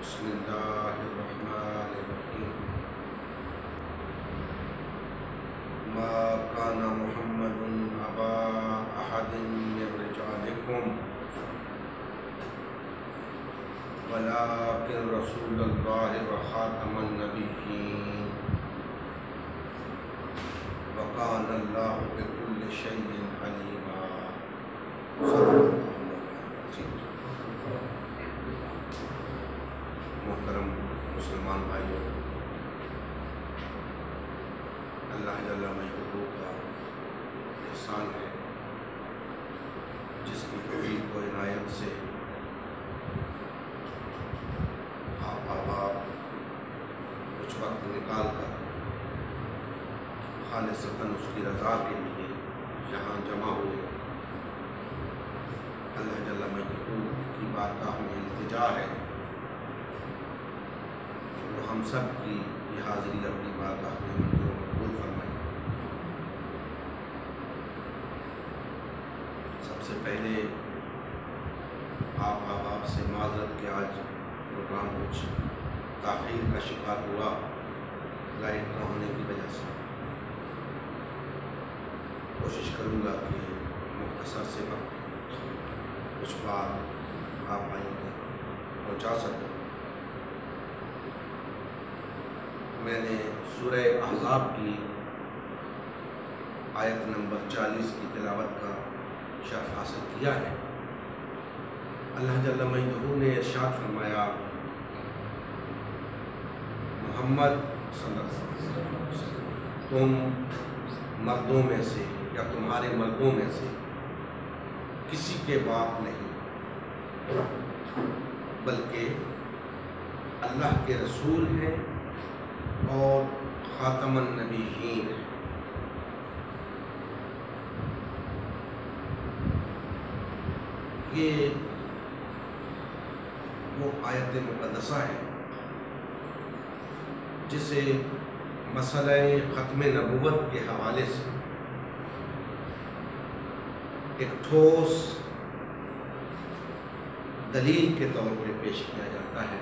بسم اللہ الرحمن الرحیم ما کان محمد ابا احد من رجالکم ولکن رسول اللہ وخاتم النبیین وکان اللہ بکل شیء علیما۔ محترم مسلمان بھائیوں، اللہ جل مجدہ کا احسان ہے جس کی توفیق و عنایت سے آپ احباب کچھ وقت نکال کر خالصتاً اس کی رضا کے لیے یہاں جمع ہوئے۔ اللہ جل مجدہ کی بارگاہ میں التجا ہے ہم سب کی یہ حاضری اپنی بارگاہ میں منظور و مقبول فرمائے۔ سب سے پہلے آپ احباب سے معذرت کہ آج پروگرام کچھ تاخیر کا شکار ہوا لائٹ نہ ہونے کی وجہ سے۔ کوشش کروں گا کہ مختصر سے وقت کچھ بات آپ بھائیوں تک پہنچا سکوں۔ میں نے سورہ احزاب کی آیت نمبر 40 کی تلاوت کا شرف حاصل کیا ہے۔ اللہ جل مجدہ نے ارشاد فرمایا، محمد صلی اللہ علیہ وسلم تم مردوں میں سے یا تمہارے مردوں میں سے کسی کے باپ نہیں بلکہ اللہ کے رسول ہیں اور خاتم النبیین ہے۔ یہ وہ آیت مقدسہ ہے جسے مسئلہ ختم نبوت کے حوالے سے ایک ٹھوس دلیل کے طور پہ پیش کیا جاتا ہے۔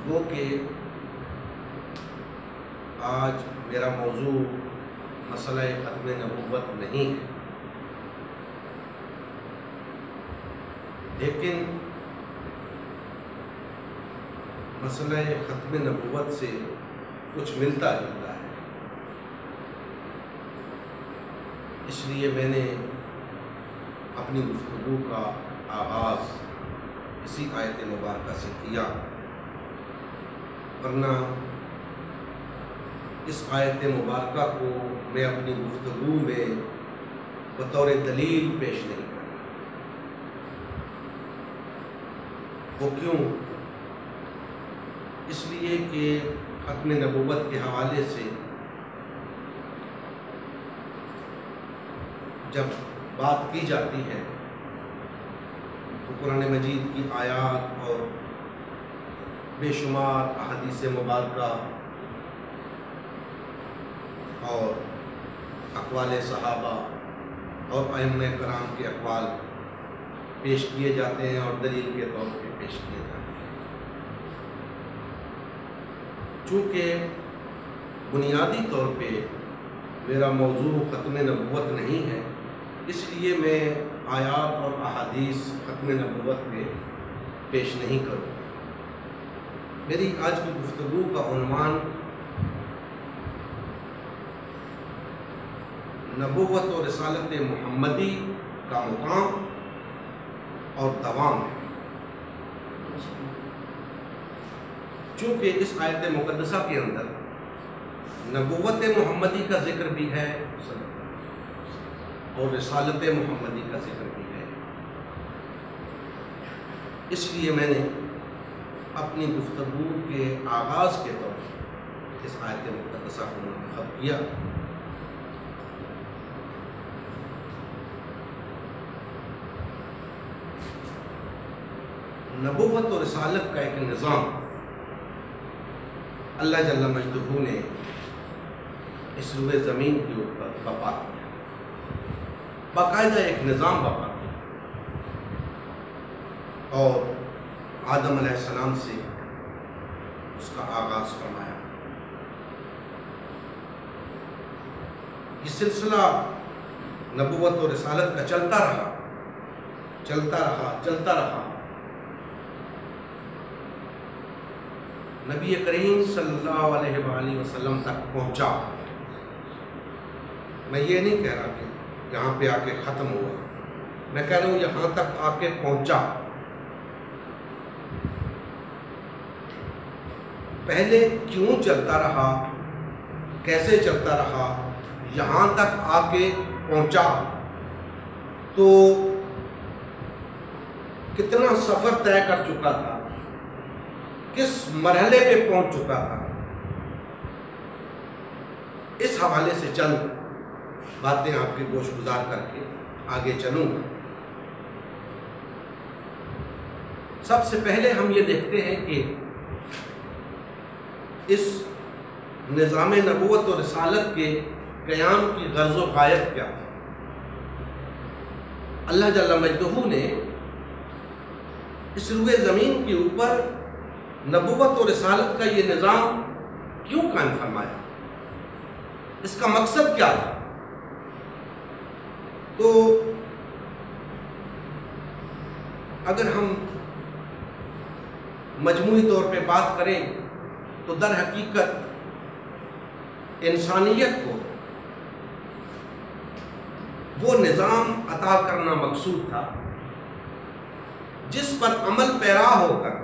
وہ کہ آج میرا موضوع مسئلہ ختم نبوت نہیں ہے، لیکن مسئلہ ختم نبوت سے کچھ ملتا جلتا ہے۔ اس لیے میں نے اپنی گفتگو کا آغاز اسی آیت مبارکہ سے کیا، ورنہ اس آیت مبارکہ کو میں اپنی گفتگو میں بطور دلیل پیش نہیں کرتا۔ وہ کیوں؟ اس لیے کہ ختم نبوت کے حوالے سے جب بات کی جاتی ہے تو قرآن مجید کی آیات اور بے شمار احادیث مبارکہ اور اقوال صحابہ اور ائمہ کرام کے اقوال پیش کیے جاتے ہیں اور دلیل کے طور پہ پیش کیے جاتے ہیں۔ چونکہ بنیادی طور پہ میرا موضوع ختم نبوت نہیں ہے، اس لیے میں آیات اور احادیث ختم نبوت پہ پیش نہیں کروں۔ میری آج کی گفتگو کا عنوان نبوت و رسالت محمدی کا مقام اور دوام ہے۔ چونکہ اس آیت مقدسہ کے اندر نبوت محمدی کا ذکر بھی ہے اور رسالت محمدی کا ذکر بھی ہے، اس لیے میں نے اپنی گفتگو کے آغاز کے طور پر اس آیت مقدسہ کو منتخب کیا۔ نبوت و رسالت کا ایک نظام اللہ جل مجدہ نے اس روئے زمین کے اوپر برپا کیا، باقاعدہ ایک نظام برپا کیا۔ اور آدم علیہ السلام سے اس کا آغاز فرمایا۔ یہ سلسلہ نبوت و رسالت کا چلتا رہا نبی کریم صلی اللہ علیہ وآلہ وسلم تک پہنچا۔ میں یہ نہیں کہہ رہا کہ یہاں پہ آ کے ختم ہوا، میں کہہ رہا ہوں یہاں تک آ کے پہنچا۔ پہلے کیوں چلتا رہا، کیسے چلتا رہا، یہاں تک آ کے پہنچا، تو کتنا سفر طے کر چکا تھا، کس مرحلے پہ پہنچ چکا تھا، اس حوالے سے چند باتیں آپ کی گوش گزار کر کے آگے چلوں گا۔ سب سے پہلے ہم یہ دیکھتے ہیں کہ اس نظام نبوت و رسالت کے قیام کی غرض و غایت کیا تھی۔ اللہ جل مجدہ نے اس روئے زمین کے اوپر نبوت و رسالت کا یہ نظام کیوں قائم فرمایا، اس کا مقصد کیا تھا؟ تو اگر ہم مجموعی طور پہ بات کریں تو در حقیقت انسانیت کو وہ نظام عطا کرنا مقصود تھا جس پر عمل پیرا ہو کر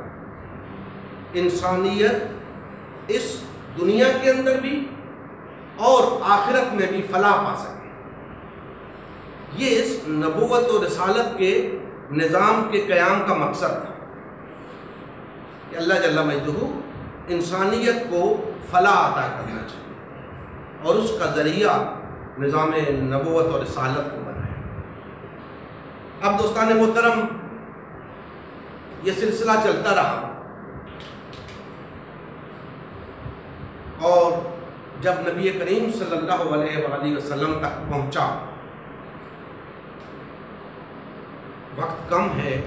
انسانیت اس دنیا کے اندر بھی اور آخرت میں بھی فلاح پا سکے۔ یہ اس نبوت و رسالت کے نظام کے قیام کا مقصد تھا کہ اللہ جل مجدہ انسانیت کو فلاح عطا کرنا چاہیے اور اس کا ذریعہ نظام نبوت و رسالت کو بنایا۔ اب دوستان محترم، یہ سلسلہ چلتا رہا اور جب نبی کریم صلی اللہ علیہ وآلہ وسلم تک پہنچا، وقت کم ہے،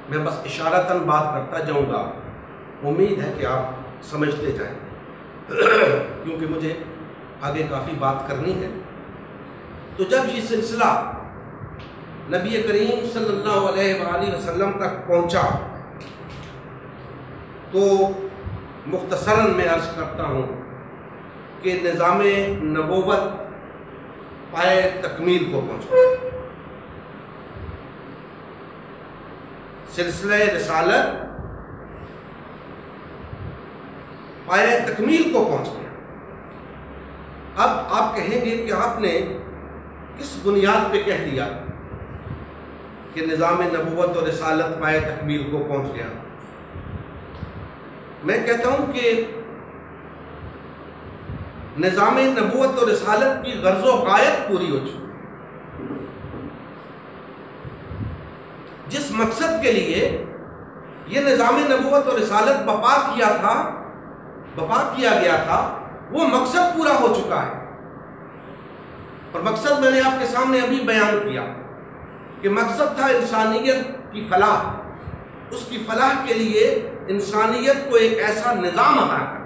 میں بس اشارتاً بات کرتا جاؤں گا، امید ہے کہ آپ سمجھتے جائیں کیونکہ مجھے آگے کافی بات کرنی ہے۔ تو جب یہ سلسلہ نبی کریم صلی اللہ علیہ وآلہ وسلم تک پہنچا تو مختصراً میں عرض کرتا ہوں کہ نظام نبوت پائے تکمیل کو پہنچا، سلسلہ رسالت پائے تکمیل کو پہنچ گیا۔ اب آپ کہیں گے کہ آپ نے کس بنیاد پہ کہہ دیا کہ نظام نبوت و رسالت پائے تکمیل کو پہنچ گیا؟ میں کہتا ہوں کہ نظام نبوت و رسالت کی غرض و غایت پوری ہو چکی۔ جس مقصد کے لیے یہ نظام نبوت و رسالت بپا کیا گیا تھا، وہ مقصد پورا ہو چکا ہے۔ اور مقصد میں نے آپ کے سامنے ابھی بیان کیا کہ مقصد تھا انسانیت کی فلاح۔ اس کی فلاح کے لیے انسانیت کو ایک ایسا نظام عطا کرنا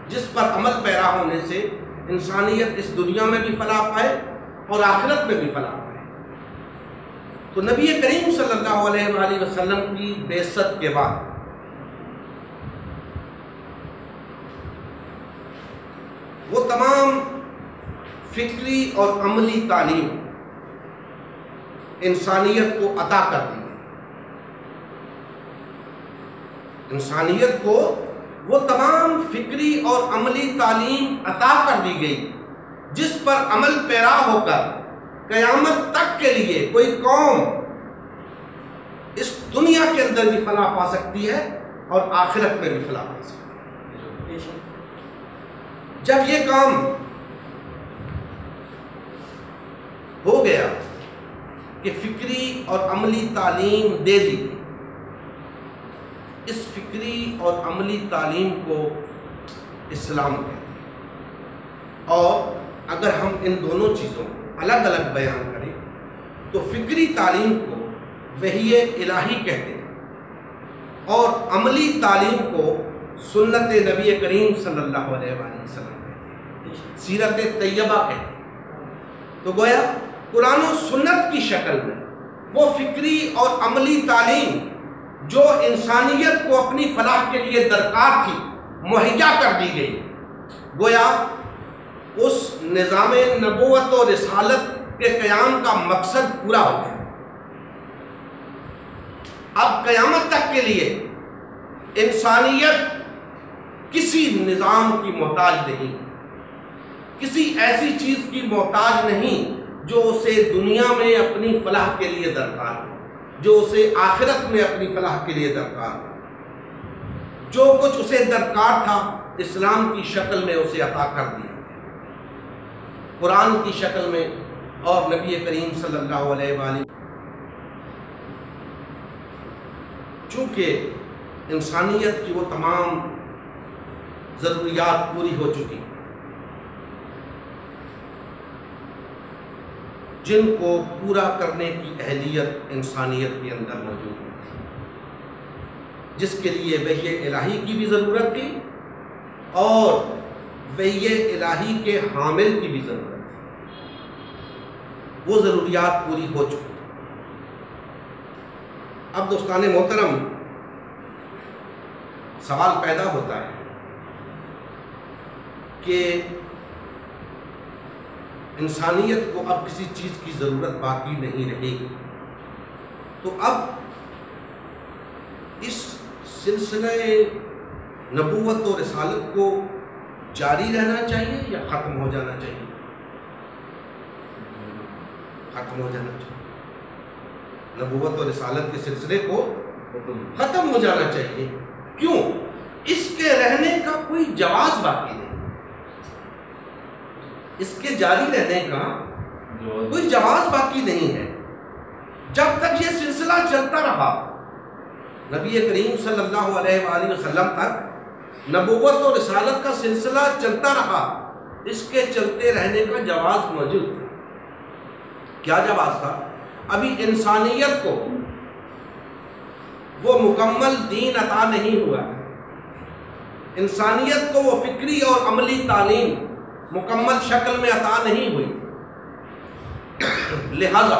جس پر عمل پیرا ہونے سے انسانیت اس دنیا میں بھی فلاح پائے اور آخرت میں بھی فلاح پائے۔ تو نبی کریم صلی اللہ علیہ وآلہ وسلم کی بعثت کے بعد وہ تمام فکری اور عملی تعلیم انسانیت کو عطا کر دی گئی۔ انسانیت کو وہ تمام فکری اور عملی تعلیم عطا کر دی گئی جس پر عمل پیرا ہو کر قیامت تک کے لیے کوئی قوم اس دنیا کے اندر بھی فلاح پا سکتی ہے اور آخرت میں بھی فلاح پا سکتی ہے۔ جب یہ کام ہو گیا کہ فکری اور عملی تعلیم دے دی گئی، اس فکری اور عملی تعلیم کو اسلام کہتے ہیں۔ اور اگر ہم ان دونوں چیزوں کو الگ الگ بیان کریں تو فکری تعلیم کو وحی الہی کہتے ہیں اور عملی تعلیم کو سنت نبی کریم صلی اللہ علیہ وآلہ وسلم کہتے ہیں، سیرت طیبہ کہتے ہیں۔ تو گویا قرآن و سنت کی شکل میں وہ فکری اور عملی تعلیم جو انسانیت کو اپنی فلاح کے لیے درکار تھی مہیا کر دی گئی، گویا اس نظام نبوت و رسالت کے قیام کا مقصد پورا ہو گیا۔ اب قیامت تک کے لیے انسانیت کسی نظام کی محتاج نہیں، کسی ایسی چیز کی محتاج نہیں جو اسے دنیا میں اپنی فلاح کے لیے درکار ہو، جو اسے آخرت میں اپنی فلاح کے لیے درکار ہو۔ جو کچھ اسے درکار تھا اسلام کی شکل میں اسے عطا کر دیا، قرآن کی شکل میں اور نبی کریم صلی اللہ علیہ وآلہ۔ چونکہ انسانیت کی وہ تمام ضروریات پوری ہو چکی جن کو پورا کرنے کی اہلیت انسانیت کے اندر موجود ہے، جس کے لیے وحی الہی کی بھی ضرورت تھی اور وحی الہی کے حامل کی بھی ضرورت تھی، وہ ضروریات پوری ہو چکی۔ اب دوستان محترم، سوال پیدا ہوتا ہے کہ انسانیت کو اب کسی چیز کی ضرورت باقی نہیں رہے گی، تو اب اس سلسلہ نبوت و رسالت کو جاری رہنا چاہیے یا ختم ہو جانا چاہیے؟ ختم ہو جانا چاہیے۔ نبوت و رسالت کے سلسلے کو ختم ہو جانا چاہیے۔ کیوں؟ اس کے رہنے کا کوئی جواز باقی نہیں، اس کے جاری رہنے کا کوئی جواز باقی نہیں ہے۔ جب تک یہ سلسلہ چلتا رہا، نبی کریم صلی اللہ علیہ وآلہ وسلم تک نبوت و رسالت کا سلسلہ چلتا رہا، اس کے چلتے رہنے کا جواز موجود تھا۔ کیا جواز تھا؟ ابھی انسانیت کو وہ مکمل دین عطا نہیں ہوا ہے، انسانیت کو وہ فکری اور عملی تعلیم مکمل شکل میں عطا نہیں ہوئی، لہذا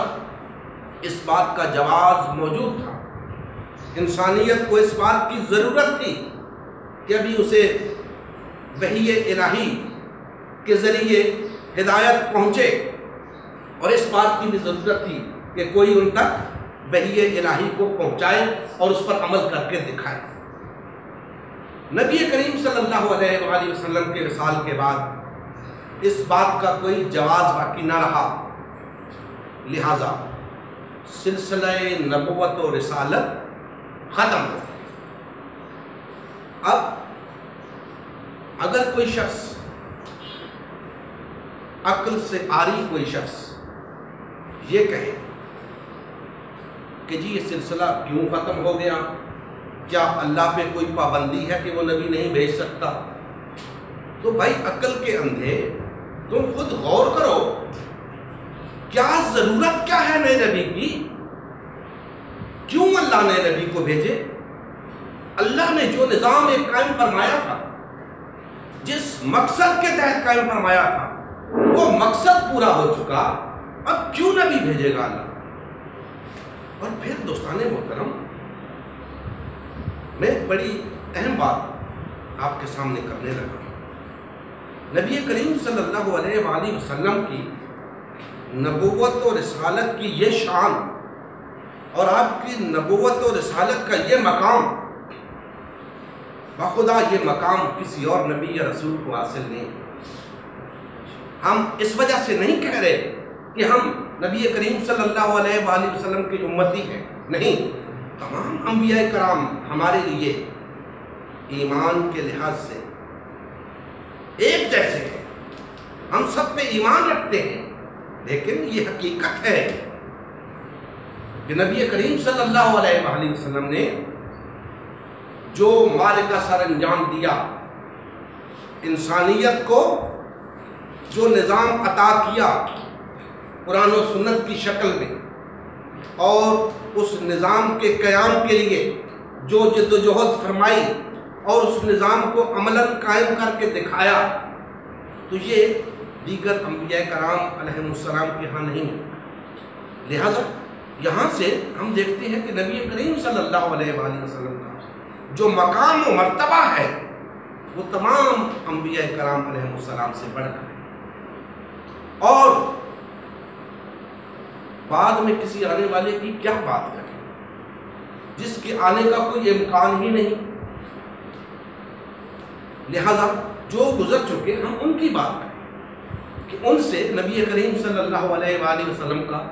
اس بات کا جواز موجود تھا، انسانیت کو اس بات کی ضرورت تھی کہ ابھی اسے وحی الہی کے ذریعے ہدایت پہنچے، اور اس بات کی بھی ضرورت تھی کہ کوئی ان تک وحی الہی کو پہنچائے اور اس پر عمل کر کے دکھائے۔ نبی کریم صلی اللہ علیہ وآلہ وسلم کے وصال کے بعد اس بات کا کوئی جواز باقی نہ رہا، لہذا سلسلہ نبوت و رسالت ختم ہو۔ اب اگر کوئی شخص، عقل سے عاری کوئی شخص یہ کہے کہ جی یہ سلسلہ کیوں ختم ہو گیا، کیا اللہ پہ کوئی پابندی ہے کہ وہ نبی نہیں بھیج سکتا؟ تو بھائی عقل کے اندھے تم خود غور کرو، کیا ضرورت کیا ہے نئے نبی کی؟ کیوں اللہ نے نبی کو بھیجے؟ اللہ نے جو نظام ایک قائم فرمایا تھا، جس مقصد کے تحت قائم فرمایا تھا، وہ مقصد پورا ہو چکا، اب کیوں نبی بھیجے گا اللہ؟ اور پھر دوستان محترم، میں بڑی اہم بات آپ کے سامنے کرنے لگا۔ نبی کریم صلی اللہ علیہ وآلہ وسلم کی نبوت و رسالت کی یہ شان اور آپ کی نبوت و رسالت کا یہ مقام، بخدا یہ مقام کسی اور نبی یا رسول کو حاصل نہیں۔ ہم اس وجہ سے نہیں کہہ رہے کہ ہم نبی کریم صلی اللہ علیہ وآلہ وسلم کی امتی ہیں، نہیں، تمام انبیاء کرام ہمارے لیے ایمان کے لحاظ سے ایک جیسے ہیں، ہم سب پہ ایمان رکھتے ہیں، لیکن یہ حقیقت ہے کہ نبی کریم صلی اللہ علیہ وآلہ وسلم نے جو معرکہ سر انجام دیا، انسانیت کو جو نظام عطا کیا قرآن و سنت کی شکل میں، اور اس نظام کے قیام کے لیے جو جد و جہد فرمائی اور اس نظام کو عملاً قائم کر کے دکھایا، تو یہ دیگر انبیاء کرام علیہ السلام کے ہاں نہیں ہے۔ لہٰذا یہاں سے ہم دیکھتے ہیں کہ نبی کریم صلی اللہ علیہ وآلہ وسلم کا جو مقام و مرتبہ ہے وہ تمام انبیاء کرام علیہ السلام سے بڑھ کر ہے۔ اور بعد میں کسی آنے والے کی کیا بات کریں جس کے آنے کا کوئی امکان ہی نہیں، لہذا جو گزر چکے ہم ان کی بات کریں کہ ان سے نبی کریم صلی اللہ علیہ وآلہ وسلم کا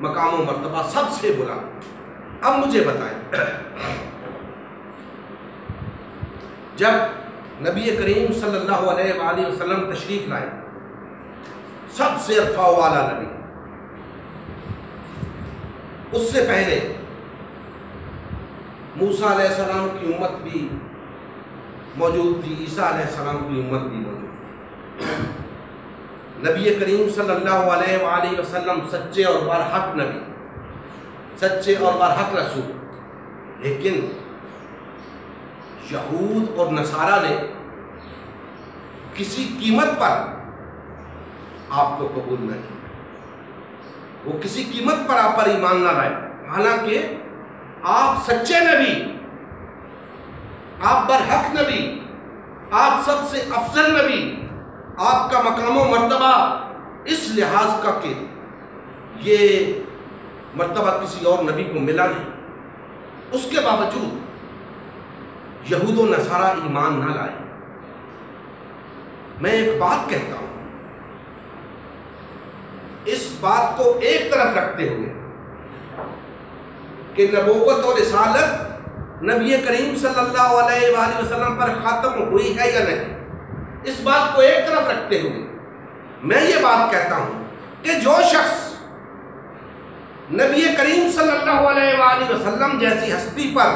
مقام و مرتبہ سب سے بلا۔ اب مجھے بتائیں، جب نبی کریم صلی اللہ علیہ وآلہ وسلم تشریف لائے، سب سے عرفہ والا نبی، اس سے پہلے موسیٰ علیہ السلام کی امت بھی موجود تھی، عیسیٰ علیہ السلام کی امت بھی موجود تھی۔ نبی کریم صلی اللہ علیہ وآلہ وسلم سچے اور برحق نبی، سچے اور برحق رسول، لیکن یہود اور نصارہ نے کسی قیمت پر آپ کو قبول نہ کیا، وہ کسی قیمت پر آپ پر ایمان نہ لائے، حالانکہ آپ سچے نبی، آپ برحق نبی، آپ سب سے افضل نبی، آپ کا مقام و مرتبہ اس لحاظ کا کہ یہ مرتبہ کسی اور نبی کو ملا نہیں، اس کے باوجود یہود و نصارہ ایمان نہ لائے۔ میں ایک بات کہتا ہوں، اس بات کو ایک طرف رکھتے ہوئے کہ نبوت اور رسالت نبی کریم صلی اللہ علیہ وآلہ وسلم پر ختم ہوئی ہے یا نہیں، اس بات کو ایک طرف رکھتے ہوئے میں یہ بات کہتا ہوں کہ جو شخص نبی کریم صلی اللہ علیہ وآلہ وسلم جیسی ہستی پر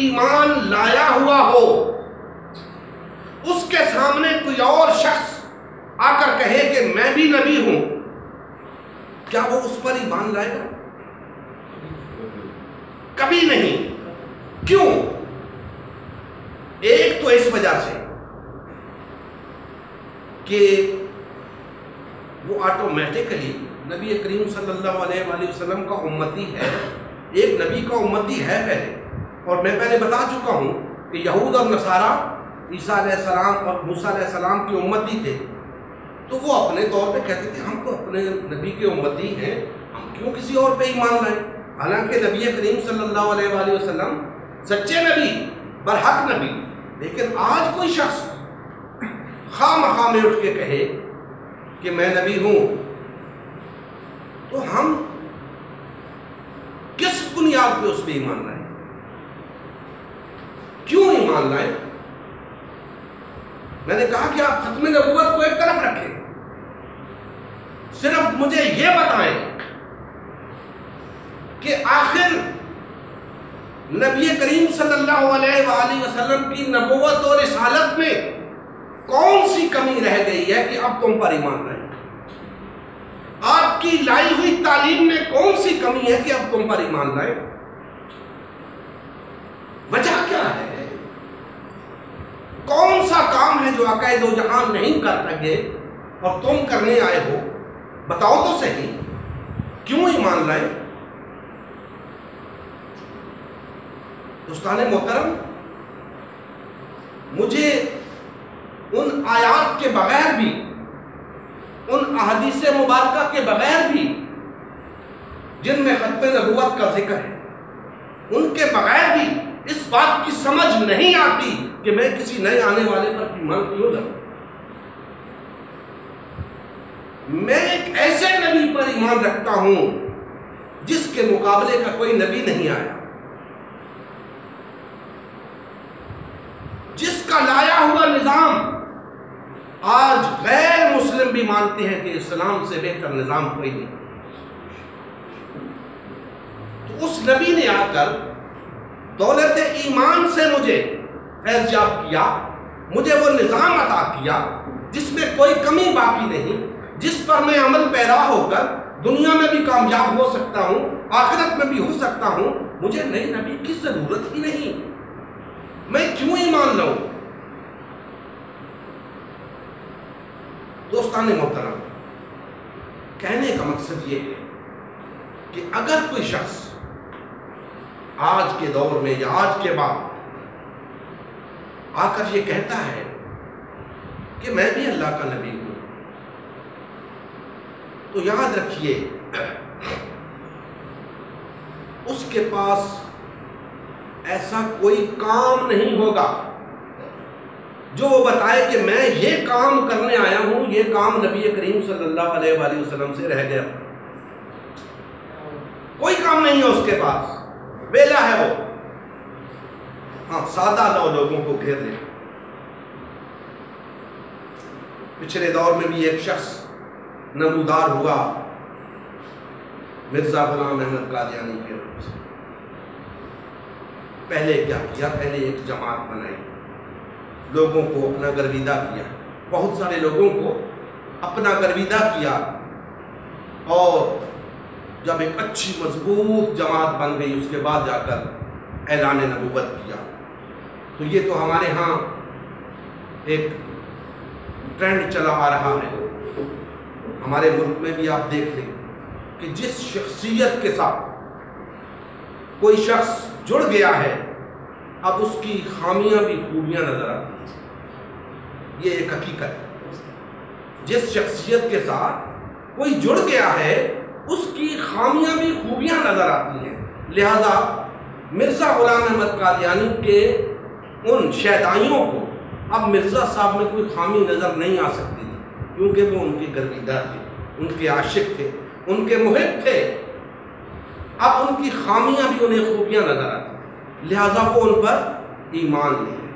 ایمان لایا ہوا ہو، اس کے سامنے کوئی اور شخص آ کر کہے کہ میں بھی نبی ہوں، کیا وہ اس پر ایمان لائے گا؟ کبھی نہیں۔ کیوں؟ ایک تو اس وجہ سے کہ وہ آٹومیٹکلی نبی کریم صلی اللہ علیہ وآلہ وسلم کا امتی ہے، ایک نبی کا امتی ہے پہلے، اور میں پہلے بتا چکا ہوں کہ یہود اور نصارہ عیسیٰ علیہ السلام اور موسیٰ علیہ السلام کے امتی تھے، تو وہ اپنے طور پہ کہتے تھے ہم تو اپنے نبی کے امتی ہیں، ہم کیوں کسی اور پہ ایمان لائیں؟ حالانکہ نبی کریم صلی اللہ علیہ وآلہ وسلم سچے نبی، برحق نبی، لیکن آج کوئی شخص خواہ مخواہ میں اٹھ کے کہے کہ میں نبی ہوں، تو ہم کس بنیاد پہ اس پہ ایمان لائیں؟ کیوں ایمان لائیں؟ میں نے کہا کہ آپ ختم نبوت کو ایک طرف رکھیں، صرف مجھے یہ بتائیں کہ آخر نبی کریم صلی اللہ علیہ وآلہ وسلم کی نبوت اور رسالت میں کون سی کمی رہ گئی ہے کہ اب تم پر ایمان لائیں؟ آپ کی لائی ہوئی تعلیم میں کون سی کمی ہے کہ اب تم پر ایمان لائیں؟ وجہ کیا ہے؟ کون سا کام ہے جو آقا دو جہان نہیں کر سکے اور تم کرنے آئے ہو؟ بتاؤ تو صحیح، کیوں ایمان لائیں؟ دوستان محترم، مجھے ان آیات کے بغیر بھی، ان احادیث مبارکہ کے بغیر بھی جن میں ختم نبوت کا ذکر ہے، ان کے بغیر بھی اس بات کی سمجھ نہیں آتی کہ میں کسی نئے آنے والے پر ایمان کیوں لاؤں۔ میں ایک ایسے نبی پر ایمان رکھتا ہوں جس کے مقابلے کا کوئی نبی نہیں آیا، جس کا لایا ہوا نظام آج غیر مسلم بھی مانتے ہیں کہ اسلام سے بہتر نظام کوئی نہیں۔ تو اس نبی نے آ کر دولت ایمان سے مجھے فیض یاب کیا، مجھے وہ نظام عطا کیا جس میں کوئی کمی باقی نہیں، جس پر میں عمل پیرا ہو کر دنیا میں بھی کامیاب ہو سکتا ہوں، آخرت میں بھی ہو سکتا ہوں، مجھے نئے نبی کی ضرورت ہی نہیں، میں کیوں ایمان لاؤں؟ دوستان محترم، کہنے کا مقصد یہ ہے کہ اگر کوئی شخص آج کے دور میں یا آج کے بعد آ کر یہ کہتا ہے کہ میں بھی اللہ کا نبی ہوں، تو یاد رکھیے اس کے پاس ایسا کوئی کام نہیں ہوگا جو وہ بتائے کہ میں یہ کام کرنے آیا ہوں، یہ کام نبی کریم صلی اللہ علیہ وآلہ وسلم سے رہ گیا تھا۔ کوئی کام نہیں ہے اس کے پاس، ویلا ہے وہ۔ ہاں، سادہ لوگوں کو گھیر لے۔ پچھلے دور میں بھی ایک شخص نمودار ہوا مرزا غلام احمد قادیانی کے نام سے۔ پہلے کیا کیا؟ پہلے ایک جماعت بنائی، لوگوں کو اپنا گرویدہ کیا، بہت سارے لوگوں کو اپنا گرویدہ کیا، اور جب ایک اچھی مضبوط جماعت بن گئی اس کے بعد جا کر اعلان نبوت کیا۔ تو یہ تو ہمارے ہاں ایک ٹرینڈ چلا آ رہا ہے، ہمارے ملک میں بھی آپ دیکھ لیں کہ جس شخصیت کے ساتھ کوئی شخص جڑ گیا ہے اب اس کی خامیاں بھی خوبیاں نظر آتی ہیں۔ یہ ایک حقیقت ہے، جس شخصیت کے ساتھ کوئی جڑ گیا ہے اس کی خامیاں بھی خوبیاں نظر آتی ہیں۔ لہذا مرزا غلام احمد قادیانی کے ان شیدائیوں کو اب مرزا صاحب میں کوئی خامی نظر نہیں آ سکتی تھی، کیونکہ وہ ان کے گرویدہ تھے، ان کے عاشق تھے، ان کے محب تھے۔ اب ان کی خامیاں بھی انہیں خوبیاں نظر آتی، لہذا وہ ان پر ایمان لے گئے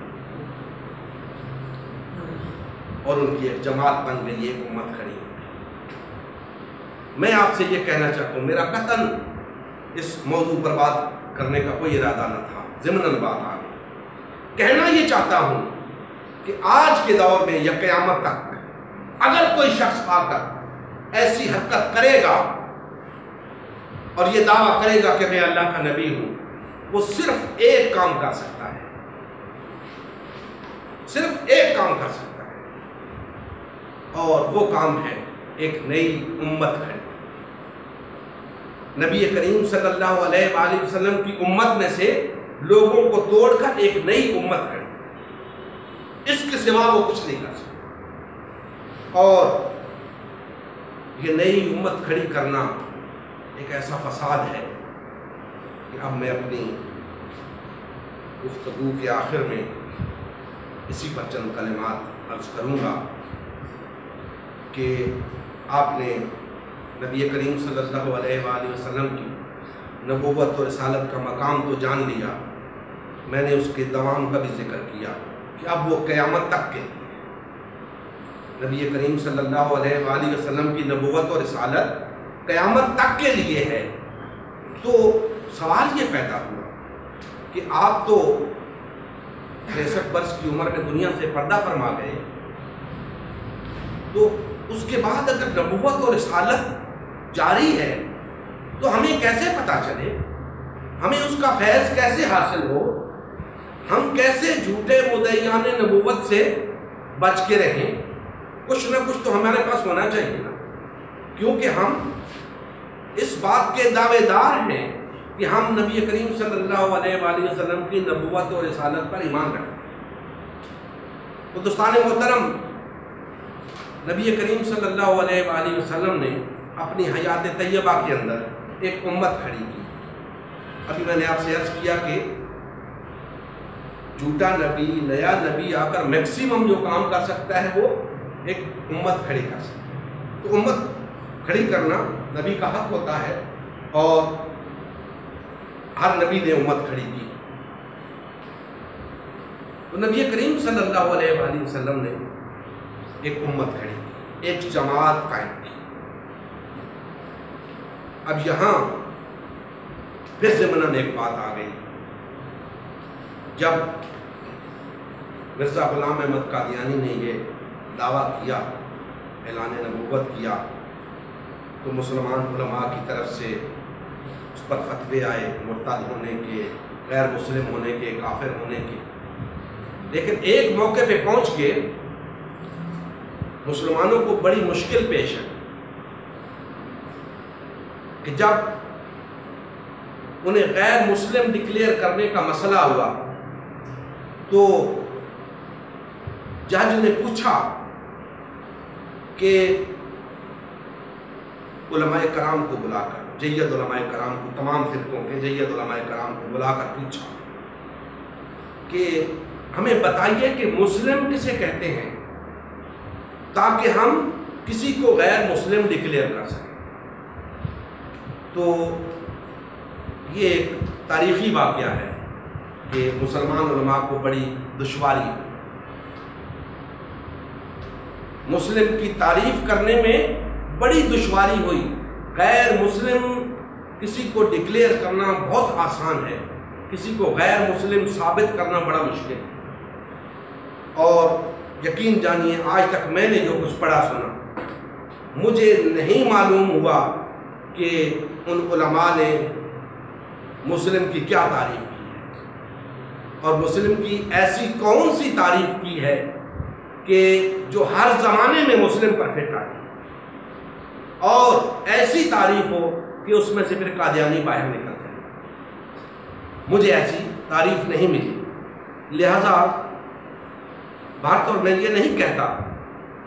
اور ان کی ایک جماعت بن گئی، ایک امت کھڑی ہو گئی۔ میں آپ سے یہ کہنا چاہتا ہوں، میرا قطعاً اس موضوع پر بات کرنے کا کوئی ارادہ نہ تھا، ضمناً بات آ گئی۔ کہنا یہ چاہتا ہوں کہ آج کے دور میں یا قیامت تک اگر کوئی شخص آ کر ایسی حرکت کرے گا اور یہ دعویٰ کرے گا کہ میں اللہ کا نبی ہوں، وہ صرف ایک کام کر سکتا ہے، صرف ایک کام کر سکتا ہے، اور وہ کام ہے ایک نئی امت کھڑی۔ نبی کریم صلی اللہ علیہ وآلہ وسلم کی امت میں سے لوگوں کو توڑ کر ایک نئی امت کھڑی، اس کے سوا وہ کچھ نہیں کر سکتا۔ اور یہ نئی امت کھڑی کرنا ایک ایسا فساد ہے کہ اب میں اپنی گفتگو کے آخر میں اسی پر چند کلمات عرض کروں گا کہ آپ نے نبی کریم صلی اللہ علیہ وآلہ وسلم کی نبوت اور رسالت کا مقام تو جان لیا، میں نے اس کے دوام کا بھی ذکر کیا کہ اب وہ قیامت تک کے لیے نبی کریم صلی اللہ علیہ وآلہ وسلم کی نبوت اور رسالت قیامت تک کے لیے ہے۔ تو سوال یہ پیدا ہوا کہ آپ تو 63 برس کی عمر میں دنیا سے پردہ فرما گئے، تو اس کے بعد اگر نبوت اور رسالت جاری ہے تو ہمیں کیسے پتہ چلے، ہمیں اس کا فیض کیسے حاصل ہو، ہم کیسے جھوٹے مدعیان نبوت سے بچ کے رہیں؟ کچھ نہ کچھ تو ہمارے پاس ہونا چاہیے نا، کیونکہ ہم اس بات کے دعوے دار ہیں کہ ہم نبی کریم صلی اللہ علیہ وآلہ وسلم کی نبوت اور رسالت پر ایمان رکھتے ہیں۔ تو دوستان محترم، نبی کریم صلی اللہ علیہ وآلہ وسلم نے اپنی حیات طیبہ کے اندر ایک امت کھڑی کی۔ ابھی میں نے آپ سے عرض کیا کہ جھوٹا نبی، نیا نبی آ کر میکسیمم جو کام کر سکتا ہے وہ ایک امت کھڑی کر سکتا ہے۔ تو امت کھڑی کرنا نبی کا حق ہوتا ہے، اور ہر نبی نے امت کھڑی کی۔ تو نبی کریم صلی اللہ علیہ وآلہ وسلم نے ایک امت کھڑی کی، ایک جماعت قائم کی۔ اب یہاں پھر ضمناً ایک بات آ گئی، جب مرزا غلام احمد قادیانی نے یہ دعویٰ کیا، اعلان نبوت کیا تو مسلمان علماء کی طرف سے اس پر فتوے آئے مرتد ہونے کے، غیر مسلم ہونے کے، کافر ہونے کے، لیکن ایک موقع پہ پہنچ کے مسلمانوں کو بڑی مشکل پیش ہے کہ جب انہیں غیر مسلم ڈکلیئر کرنے کا مسئلہ ہوا تو جج نے پوچھا کہ علماء کرام کو بلا کر، جید علماء کرام کو، تمام فرقوں کے جید علماء کرام کو بلا کر پوچھا کہ ہمیں بتائیے کہ مسلم کسے کہتے ہیں تاکہ ہم کسی کو غیر مسلم ڈکلیئر کر سکیں۔ تو یہ ایک تاریخی واقعہ ہے کہ مسلمان علماء کو بڑی دشواری ہوئی، مسلم کی تعریف کرنے میں بڑی دشواری ہوئی۔ غیر مسلم کسی کو ڈکلیئر کرنا بہت آسان ہے، کسی کو غیر مسلم ثابت کرنا بڑا مشکل ہے۔ اور یقین جانیے آج تک میں نے جو کچھ پڑھا سنا، مجھے نہیں معلوم ہوا کہ ان علماء نے مسلم کی کیا تعریف کی ہے، اور مسلم کی ایسی کون سی تعریف کی ہے کہ جو ہر زمانے میں مسلم پر فٹ آئی، اور ایسی تعریف ہو کہ اس میں سے پھر قادیانی باہر نکل جائے۔ مجھے ایسی تعریف نہیں ملی، لہذا بار طور میں یہ نہیں کہتا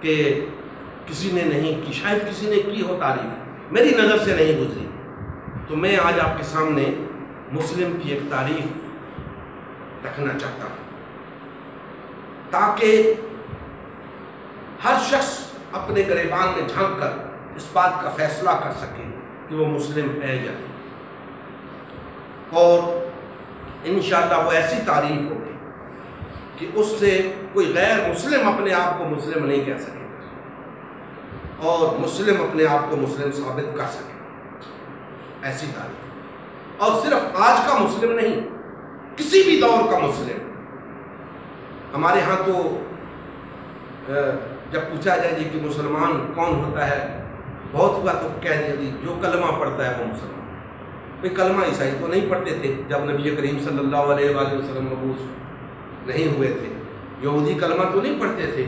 کہ کسی نے نہیں کی، شاید کسی نے کی ہو تعریف، میری نظر سے نہیں گزری، تو میں آج آپ کے سامنے مسلم کی ایک تعریف رکھنا چاہتا ہوں تاکہ ہر شخص اپنے گریبان میں جھانک کر اس بات کا فیصلہ کر سکے کہ وہ مسلم ہے یا نہیں، اور انشاءاللہ وہ ایسی تعریف ہوگی کہ اس سے کوئی غیر مسلم اپنے آپ کو مسلم نہیں کہہ سکے گا اور مسلم اپنے آپ کو مسلم ثابت کر سکے، ایسی تعریف۔ اور صرف آج کا مسلم نہیں، کسی بھی دور کا مسلم۔ ہمارے ہاں تو جب پوچھا جائے جی کہ مسلمان کون ہوتا ہے، بہت ہوا تو کہہ دیا جی جو کلمہ پڑھتا ہے وہ مسلمان۔ بھئی کلمہ عیسائی تو نہیں پڑھتے تھے جب نبی کریم صلی اللہ علیہ وآلہ وسلم مبعوث نہیں ہوئے تھے، یہودی کلمہ تو نہیں پڑھتے تھے،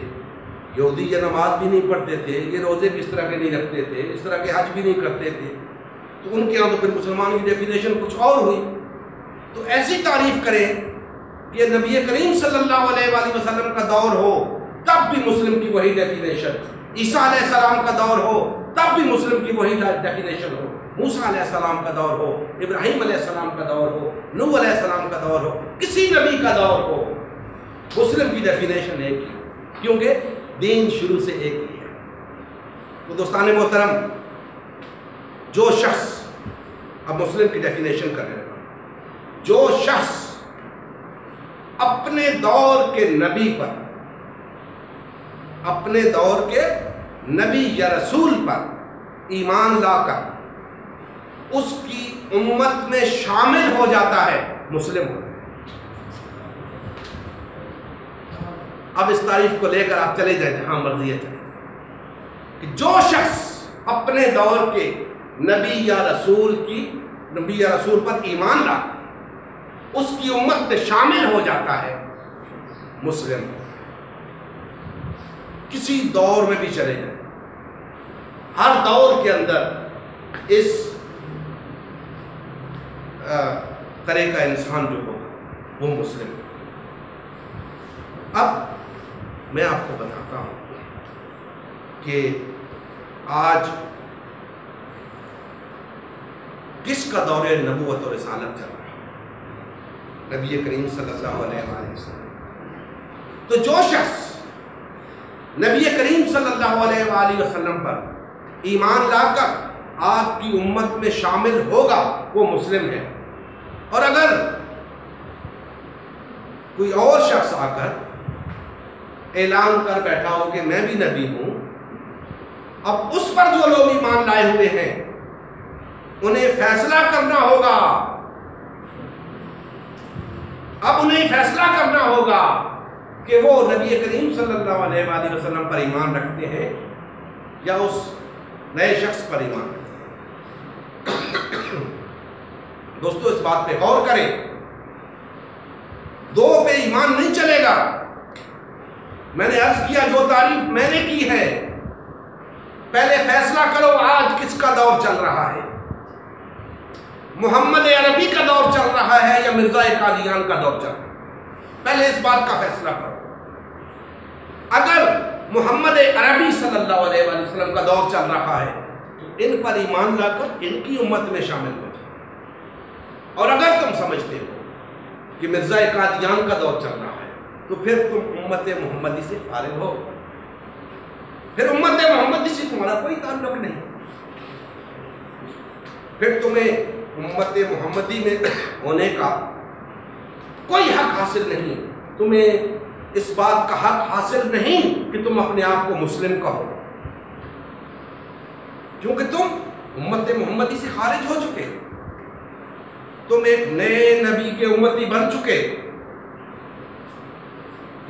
یہودی یہ نماز بھی نہیں پڑھتے تھے، یہ روزے بھی اس طرح کے نہیں رکھتے تھے، اس طرح کے حج بھی نہیں کرتے تھے، تو ان کے یہاں تو پھر مسلمان کی ڈیفینیشن کچھ اور ہوئی۔ تو ایسی تعریف کریں کہ نبی کریم صلی اللہ علیہ وآلہ وسلم کا دور ہو تب بھی مسلم کی وہی ڈیفینیشن، عیسیٰ علیہ السلام کا دور ہو تب بھی مسلم کی وہی ڈیفینیشن ہو، موسیٰ علیہ السلام کا دور ہو، ابراہیم علیہ السلام کا دور ہو، نوح علیہ السلام کا دور ہو، کسی نبی کا دور ہو، مسلم کی ڈیفینیشن ایک ہی، کیونکہ دین شروع سے ایک ہی ہے۔ تو دوستان محترم، جو شخص، اب مسلم کی ڈیفینیشن کرنے لگا، جو شخص اپنے دور کے نبی پر، اپنے دور کے نبی یا رسول پر ایمان لا کر اس کی امت میں شامل ہو جاتا ہے، مسلم ہوتا ہے۔ اب اس تعریف کو لے کر آپ چلے جائیں جہاں مرضی ہے چلے جائیں کہ جو شخص اپنے دور کے نبی یا رسول پر ایمان لا کر اس کی امت میں شامل ہو جاتا ہے، مسلم۔ کسی دور میں بھی چلے جائیں، ہر دور کے اندر اس طرح کا انسان جو ہوگا وہ مسلم ہے۔ اب میں آپ کو بتاتا ہوں کہ آج کس کا دور نبوت اور رسالت چل رہا ہے، نبی کریم صلی اللہ علیہ وسلم۔ تو جو شخص نبی کریم صلی اللہ علیہ وآلہ وسلم پر ایمان لا کر آپ کی امت میں شامل ہوگا وہ مسلم ہے، اور اگر کوئی اور شخص آ کر اعلان کر بیٹھا ہو کہ میں بھی نبی ہوں، اب اس پر جو لوگ ایمان لائے ہوئے ہیں انہیں فیصلہ کرنا ہوگا، اب انہیں فیصلہ کرنا ہوگا کہ وہ نبی کریم صلی اللہ علیہ وآلہ وسلم پر ایمان رکھتے ہیں یا اس نئے شخص پر ایمان۔ دوستو اس بات پہ غور کریں، دو پہ ایمان نہیں چلے گا۔ میں نے عرض کیا جو تعریف میں نے کی ہے، پہلے فیصلہ کرو آج کس کا دور چل رہا ہے، محمد عربی کا دور چل رہا ہے یا مرزا قادیان کا دور چل رہا ہے؟ پہلے اس بات کا فیصلہ کرو۔ اگر محمد عربی صلی اللہ علیہ وآلہ وسلم کا دور چل رہا ہے تو ان پر ایمان لا کر ان کی امت میں شامل ہو جاؤ، اور اگر تم سمجھتے ہو کہ مرزا قادیان کا دور چل رہا ہے تو پھر تم امت محمدی سے فارغ ہو، پھر امت محمدی سے تمہارا کوئی تعلق نہیں، پھر تمہیں امت محمدی میں ہونے کا کوئی حق حاصل نہیں، تمہیں اس بات کا حق حاصل نہیں کہ تم اپنے آپ کو مسلم کہو، کیونکہ تم امت محمدی سے خارج ہو چکے، تم ایک نئے نبی کے امتی بن چکے۔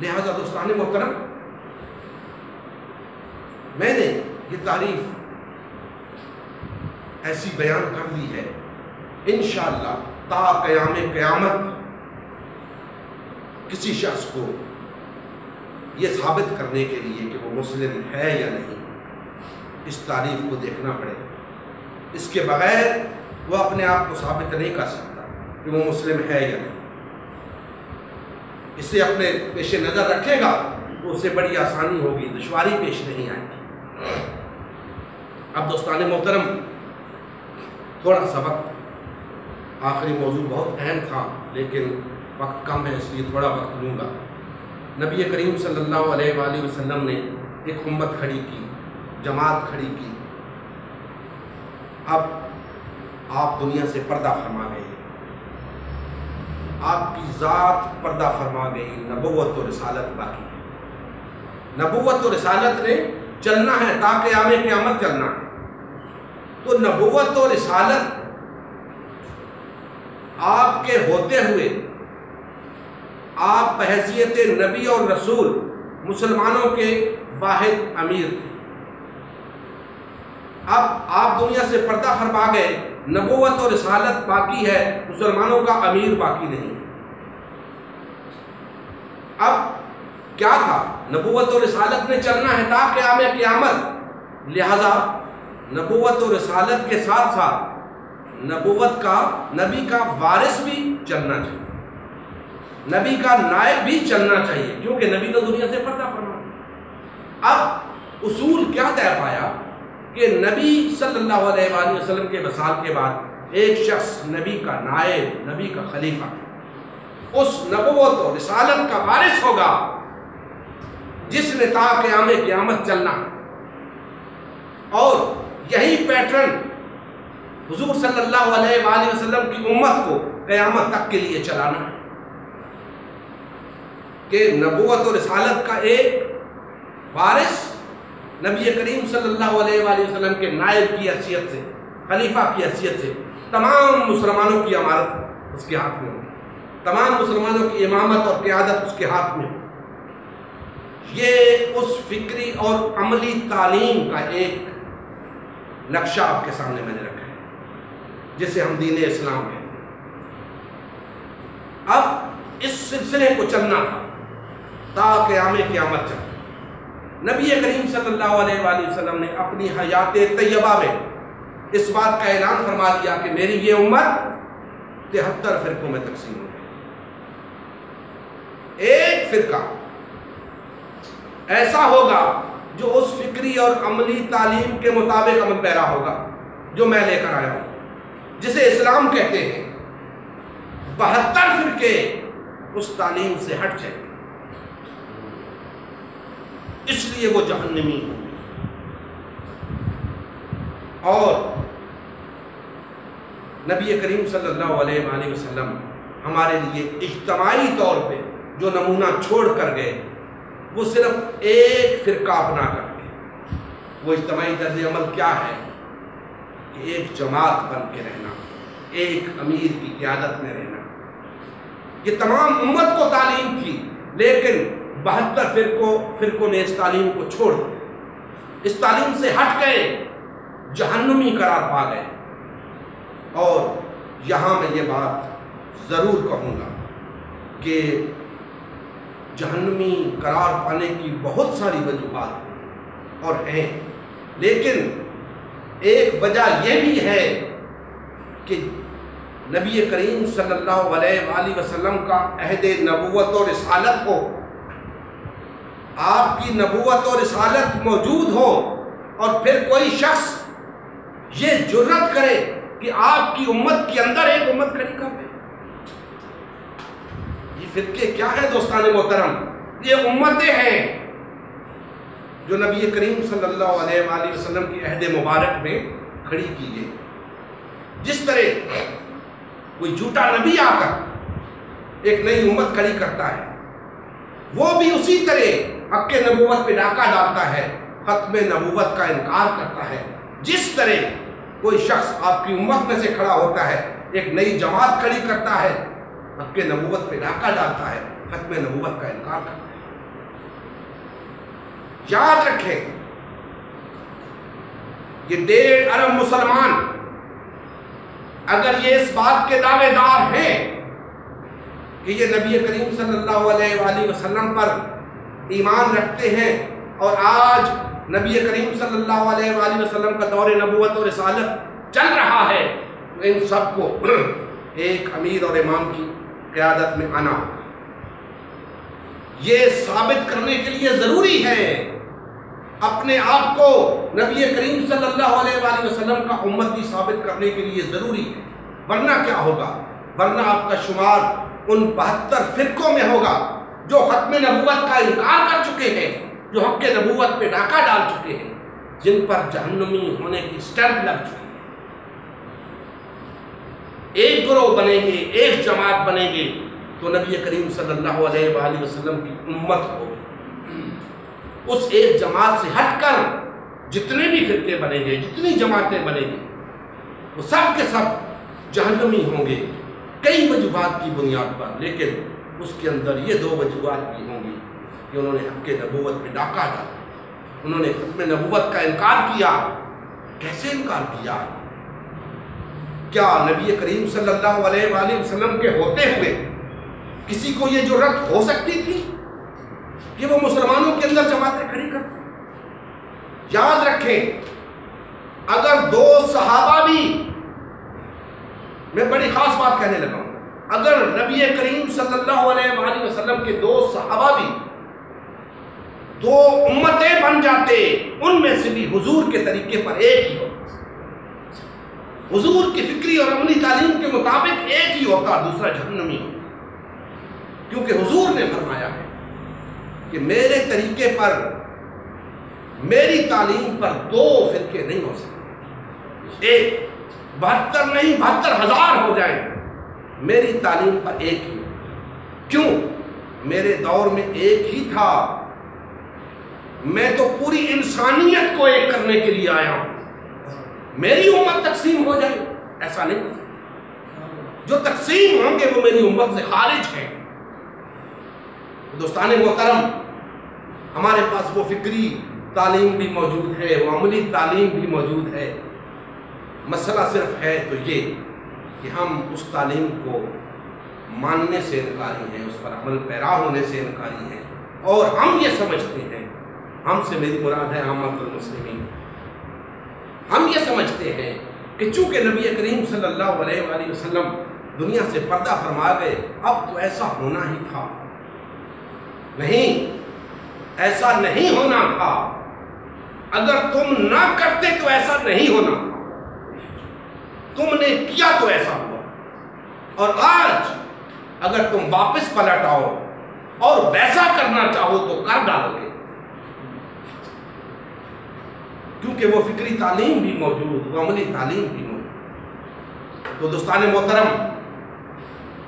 لہذا دوستان محترم، میں نے یہ تعریف ایسی بیان کر دی ہے، انشاءاللہ تا قیام قیامت کسی شخص کو یہ ثابت کرنے کے لیے کہ وہ مسلم ہے یا نہیں، اس تعریف کو دیکھنا پڑے، اس کے بغیر وہ اپنے آپ کو ثابت نہیں کر سکتا کہ وہ مسلم ہے یا نہیں۔ اسے اپنے پیش نظر رکھے گا تو اسے بڑی آسانی ہوگی، دشواری پیش نہیں آئے گی۔ اب دوستان محترم، تھوڑا سا وقت، آخری موضوع بہت اہم تھا لیکن وقت کم ہے، اس لیے تھوڑا وقت لوں گا۔ نبی کریم صلی اللہ علیہ وآلہ وسلم نے ایک امت کھڑی کی، جماعت کھڑی کی۔ اب آپ دنیا سے پردہ فرما گئے، آپ کی ذات پردہ فرما گئی، نبوت و رسالت باقی ہے۔ نبوت و رسالت نے چلنا ہے تا قیام قیامت چلنا ہے، تو نبوت و رسالت آپ کے ہوتے ہوئے آپ بحیثیت نبی اور رسول مسلمانوں کے واحد امیر تھے۔ اب آپ دنیا سے پردہ فرما گئے، نبوت اور رسالت باقی ہے، مسلمانوں کا امیر باقی نہیں۔ اب کیا تھا؟ نبوت اور رسالت میں چلنا ہے تا قیام قیامت، لہذا نبوت اور رسالت کے ساتھ ساتھ نبوت کا، نبی کا وارث بھی چلنا چاہیے، نبی کا نائب بھی چلنا چاہیے، کیونکہ نبی تو دنیا سے پردہ فرما۔ اب اصول کیا طے پایا کہ نبی صلی اللہ علیہ وآلہ وسلم کے وصال کے بعد ایک شخص نبی کا نائب، نبی کا خلیفہ، اس نبوت و رسالت کا وارث ہوگا جس نے تا قیام قیامت چلنا، اور یہی پیٹرن حضور صلی اللہ علیہ وآلہ وسلم کی امت کو قیامت تک کے لیے چلانا ہے کہ نبوت و رسالت کا ایک وارث نبی کریم صلی اللہ علیہ وآلہ وسلم کے نائب کی حیثیت سے، خلیفہ کی حیثیت سے تمام مسلمانوں کی امارت اس کے ہاتھ میں ہوگی، تمام مسلمانوں کی امامت اور قیادت اس کے ہاتھ میں ہوگی۔ یہ اس فکری اور عملی تعلیم کا ایک نقشہ آپ کے سامنے میں نے رکھا ہے، جسے ہم دین اسلام کہتے ہیں۔ اب اس سلسلے کو چلنا تھا تا قیام قیامت چلنا۔ نبی کریم صلی اللہ علیہ وآلہ وسلم نے اپنی حیات طیبہ میں اس بات کا اعلان فرما دیا کہ میری یہ امت 73 فرقوں میں تقسیم ہو گئی، ایک فرقہ ایسا ہوگا جو اس فکری اور عملی تعلیم کے مطابق عمل پیرا ہوگا جو میں لے کر آیا ہوں، جسے اسلام کہتے ہیں۔ 72 فرقے اس تعلیم سے ہٹ جائیں، اس لیے وہ جہنمی ہوں گے۔ اور نبی کریم صلی اللہ علیہ وآلہ وسلم ہمارے لیے اجتماعی طور پہ جو نمونہ چھوڑ کر گئے وہ صرف ایک فرقہ اپنا کر کے، وہ اجتماعی طرز عمل کیا ہے کہ ایک جماعت بن کے رہنا، ایک امیر کی قیادت میں رہنا۔ یہ تمام امت کو تعلیم تھی، لیکن 72 فرقوں نے اس تعلیم کو چھوڑ دیا، اس تعلیم سے ہٹ گئے، جہنمی قرار پا گئے. اور یہاں میں یہ بات ضرور کہوں گا کہ جہنمی قرار پانے کی بہت ساری وجوہات اور ہیں، لیکن ایک وجہ یہ بھی ہے کہ نبی کریم صلی اللہ علیہ وآلہ وسلم کا عہد نبوت و رسالت ہو، آپ کی نبوت اور رسالت موجود ہو، اور پھر کوئی شخص یہ جرات کرے کہ آپ کی امت کے اندر ایک امت کھڑی کر دے. یہ فرقے کیا ہے دوستان محترم؟ یہ امتیں ہیں جو نبی کریم صلی اللہ علیہ وآلہ وسلم کی عہد مبارک میں کھڑی کی گئی. جس طرح کوئی جھوٹا نبی آ کر ایک نئی امت کھڑی کرتا ہے، وہ بھی اسی طرح حق نبوت پہ ڈاکہ ڈالتا ہے، ختم نبوت کا انکار کرتا ہے. جس طرح کوئی شخص آپ کی امت میں سے کھڑا ہوتا ہے، ایک نئی جماعت کھڑی کرتا ہے، حق نبوت پہ ڈاکہ ڈالتا ہے، ختم نبوت کا انکار کرتا ہے. یاد رکھیں، یہ 1.5 ارب مسلمان اگر یہ اس بات کے دعوے دار ہیں کہ یہ نبی کریم صلی اللہ علیہ وآلہ وسلم پر ایمان رکھتے ہیں، اور آج نبی کریم صلی اللہ علیہ وآلہ وسلم کا دور نبوت اور رسالت چل رہا ہے، تو ان سب کو ایک امیر اور امام کی قیادت میں آنا ہوگا. یہ ثابت کرنے کے لیے ضروری ہے، اپنے آپ کو نبی کریم صلی اللہ علیہ وآلہ وسلم کا امتی ثابت کرنے کے لیے ضروری ہے. ورنہ کیا ہوگا؟ ورنہ آپ کا شمار ان 72 فرقوں میں ہوگا جو ختم نبوت کا انکار کر چکے ہیں، جو حق نبوت پہ ڈاکہ ڈال چکے ہیں، جن پر جہنمی ہونے کی سٹیمپ لگ چکی ہے. ایک گروہ بنیں گے، ایک جماعت بنیں گے تو نبی کریم صلی اللہ علیہ وآلہ وسلم کی امت ہوگی. اس ایک جماعت سے ہٹ کر جتنے بھی فرقے بنیں گے، جتنی جماعتیں بنیں گی، وہ سب کے سب جہنمی ہوں گے کئی وجوہات کی بنیاد پر. لیکن اس کے اندر یہ 2 وجوہات بھی ہوں گی کہ انہوں نے حق نبوت پہ ڈاکہ ڈالا، انہوں نے ختم نبوت کا انکار کیا. کیسے انکار کیا؟ کیا نبی کریم صلی اللہ علیہ وآلہ وسلم کے ہوتے ہوئے کسی کو یہ جرات ہو سکتی تھی کہ وہ مسلمانوں کے اندر جماعتیں کھڑی کرتے؟ یاد رکھیں، اگر 2 صحابہ بھی، میں بڑی خاص بات کہنے لگا ہوں، اگر نبی کریم صلی اللہ علیہ وآلہ وسلم کے 2 صحابہ بھی 2 امتیں بن جاتے، ان میں سے بھی حضور کے طریقے پر ایک ہی ہوتا، حضور کی فکری اور عملی تعلیم کے مطابق ایک ہی ہوتا، دوسرا جہنمی ہوتا. کیونکہ حضور نے فرمایا ہے کہ میرے طریقے پر، میری تعلیم پر 2 فرقے نہیں ہو سکتے. ایک 72 نہیں 72,000 ہو جائیں، میری تعلیم پر ایک ہی. کیوں؟ میرے دور میں ایک ہی تھا. میں تو پوری انسانیت کو ایک کرنے کے لیے آیا ہوں. میری امت تقسیم ہو جائے، ایسا نہیں ہو سکتا. جو تقسیم ہوں گے وہ میری امت سے خارج ہیں. دوستان محترم، ہمارے پاس وہ فکری تعلیم بھی موجود ہے، وہ عملی تعلیم بھی موجود ہے. مسئلہ صرف ہے تو یہ کہ ہم اس تعلیم کو ماننے سے انکاری ہیں، اس پر عمل پیرا ہونے سے انکاری ہیں، اور ہم یہ سمجھتے ہیں، ہم سے میری مراد ہے عامت المسلمین، ہم یہ سمجھتے ہیں کہ چونکہ نبی کریم صلی اللہ علیہ وآلہ وسلم دنیا سے پردہ فرما گئے، اب تو ایسا ہونا ہی تھا. نہیں، ایسا نہیں ہونا تھا. اگر تم نہ کرتے تو ایسا نہیں ہونا تھا. تم نے کیا تو ایسا ہوا. اور آج اگر تم واپس پلٹ آؤ اور ویسا کرنا چاہو تو کر ڈالو گے، کیونکہ وہ فکری تعلیم بھی موجود، وہ عملی تعلیم بھی موجود. تو دوستان محترم،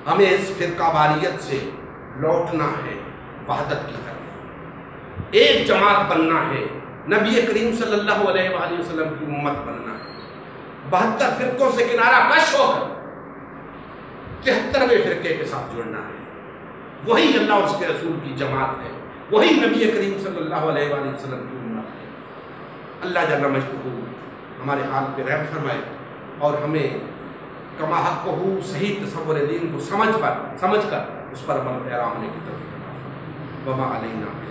ہمیں اس فرقہ واریت سے لوٹنا ہے، وحدت کی طرف ایک جماعت بننا ہے، نبی کریم صلی اللہ علیہ وآلہ وسلم کی امت بننا ہے. 72 فرقوں سے کنارہ کش ہو کر 73ویں فرقے کے ساتھ جڑنا ہے. وہی اللہ اور اس کے رسول کی جماعت ہے، وہی نبی کریم صلی اللہ علیہ وآلہ وسلم کی امت ہے. اللہ جل مجدہ ہمارے حال پہ رحم فرمائے اور ہمیں کما حق ہو صحیح تصور دین کو سمجھ کر اس پر عمل پیرا ہونے کی توفیق عطا فرمائے۔ وما علینا